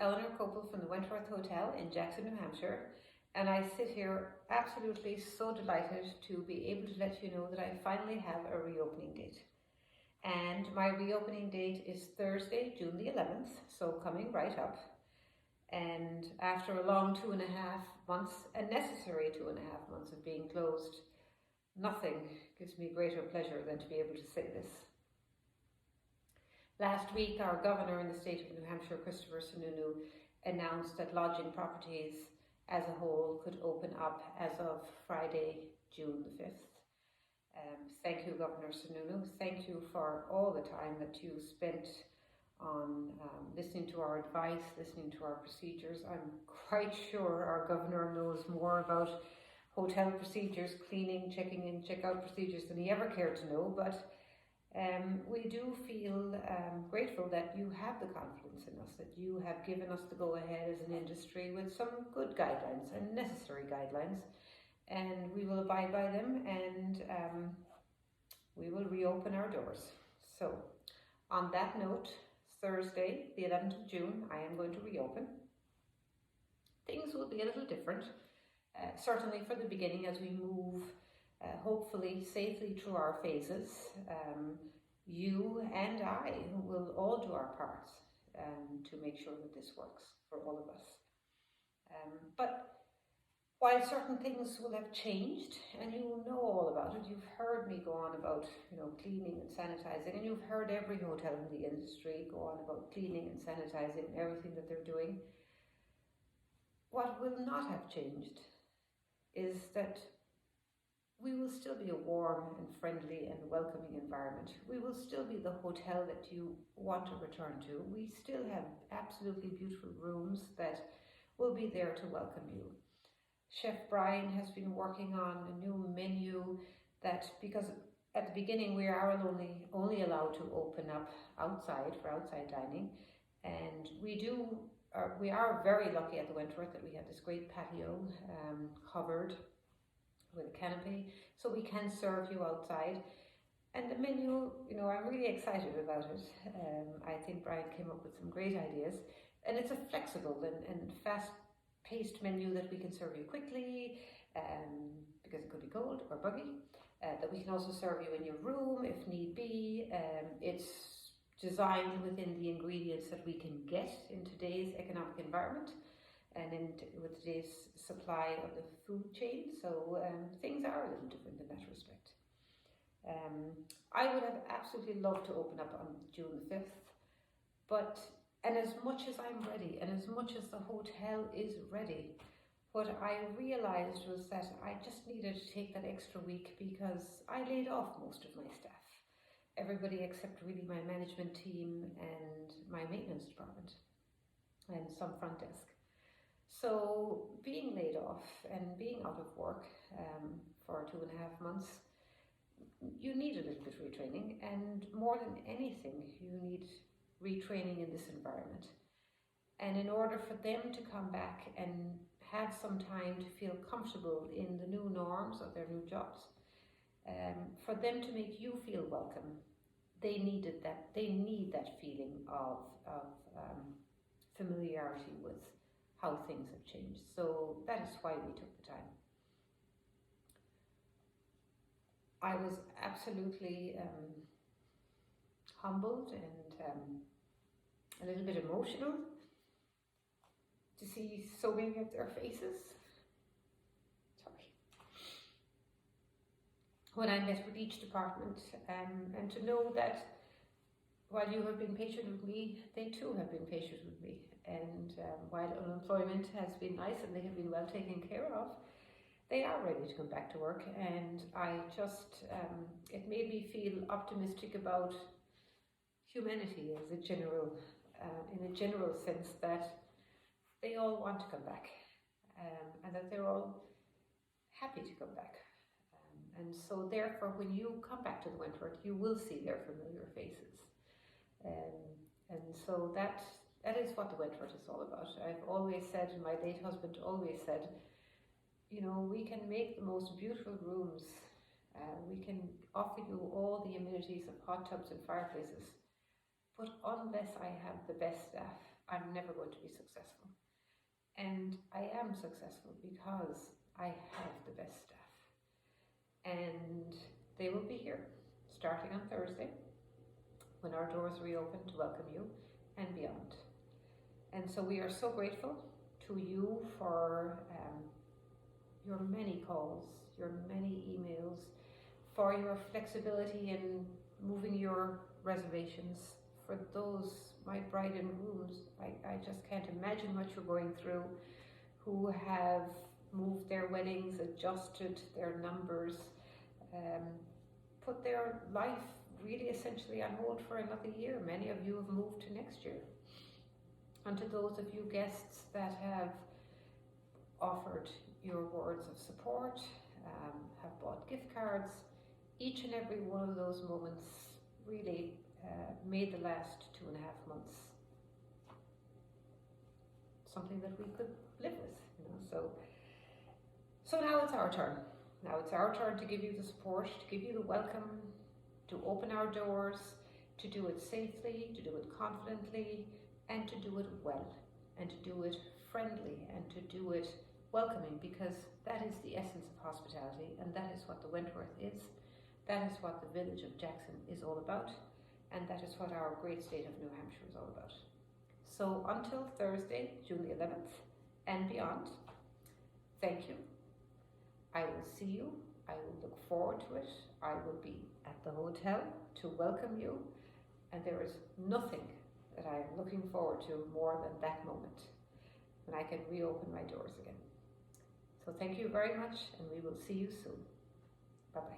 Eleanor Koeppel from the Wentworth Hotel in Jackson, New Hampshire, and I sit here absolutely so delighted to be able to let you know that I finally have a reopening date. And my reopening date is Thursday, June the 11th, so coming right up. And after a long 2.5 months, a necessary 2.5 months of being closed, nothing gives me greater pleasure than to be able to say this. Last week, our governor in the state of New Hampshire, Christopher Sununu, announced that lodging properties as a whole could open up as of Friday, June the 5th. Thank you, Governor Sununu. Thank you for all the time that you spent on listening to our advice, listening to our procedures. I'm quite sure our governor knows more about hotel procedures, cleaning, checking in, check-out procedures than he ever cared to know, but we do feel grateful that you have the confidence in us, that you have given us the go-ahead as an industry with some good guidelines and necessary guidelines, and we will abide by them, and we will reopen our doors. So, on that note, Thursday, the 11th of June, I am going to reopen. Things will be a little different, certainly for the beginning as we move hopefully safely through our phases. You and I will all do our parts to make sure that this works for all of us. But while certain things will have changed, and you will know all about it, you've heard me go on about cleaning and sanitizing, and you've heard every hotel in the industry go on about cleaning and sanitizing and everything that they're doing. What will not have changed is that we will still be a warm and friendly and welcoming environment. We will still be the hotel that you want to return to. We still have absolutely beautiful rooms that will be there to welcome you. Chef Brian has been working on a new menu that, because at the beginning we are only allowed to open up outside for outside dining, and we are very lucky at the Wentworth that we have this great patio covered with a canopy, so we can serve you outside. And the menu, I'm really excited about it. I think Brian came up with some great ideas, and it's a flexible and fast-paced menu that we can serve you quickly, because it could be cold or buggy, that we can also serve you in your room if need be. It's designed within the ingredients that we can get in today's economic environment and with today's supply of the food chain, so things are a little different in that respect. I would have absolutely loved to open up on June the 5th, and as much as I'm ready, and as much as the hotel is ready, what I realized was that I just needed to take that extra week because I laid off most of my staff. Everybody except really my management team and my maintenance department and some front desk. So being laid off and being out of work for 2.5 months, you need a little bit of retraining, and more than anything, you need retraining in this environment. And in order for them to come back and have some time to feel comfortable in the new norms of their new jobs, for them to make you feel welcome, they need that feeling of familiarity with how things have changed. So that is why we took the time. I was absolutely humbled and a little bit emotional to see so many of their faces. Sorry. When I met with each department, and to know that while you have been patient with me, they too have been patient with me. And while unemployment has been nice and they have been well taken care of, they are ready to come back to work. And I just, it made me feel optimistic about humanity as a general, in a general sense, that they all want to come back, and that they're all happy to come back. And so therefore, when you come back to the Wentworth, you will see their familiar faces. And so that is what the Wentworth is all about. I've always said, and my late husband always said, we can make the most beautiful rooms, we can offer you all the amenities of hot tubs and fireplaces, but unless I have the best staff, I'm never going to be successful. And I am successful because I have the best staff. And they will be here starting on Thursday when our doors reopen to welcome you and beyond. And so we are so grateful to you for your many calls, your many emails, for your flexibility in moving your reservations. For those, my bride and grooms, I just can't imagine what you're going through, who have moved their weddings, adjusted their numbers, put their life really essentially on hold for another year. Many of you have moved to next year. And to those of you guests that have offered your words of support, have bought gift cards, each and every one of those moments really made the last 2.5 months something that we could live with, So now it's our turn. Now it's our turn to give you the support, to give you the welcome, to open our doors, to do it safely, to do it confidently, and to do it well, and to do it friendly, and to do it welcoming, because that is the essence of hospitality, and that is what the Wentworth is. That is what the village of Jackson is all about, and that is what our great state of New Hampshire is all about. So until Thursday, June the 11th, and beyond, thank you. I will see you. I will look forward to it. I will be at the hotel to welcome you, and there is nothing that I am looking forward to more than that moment when I can reopen my doors again. So thank you very much, and we will see you soon. Bye-bye.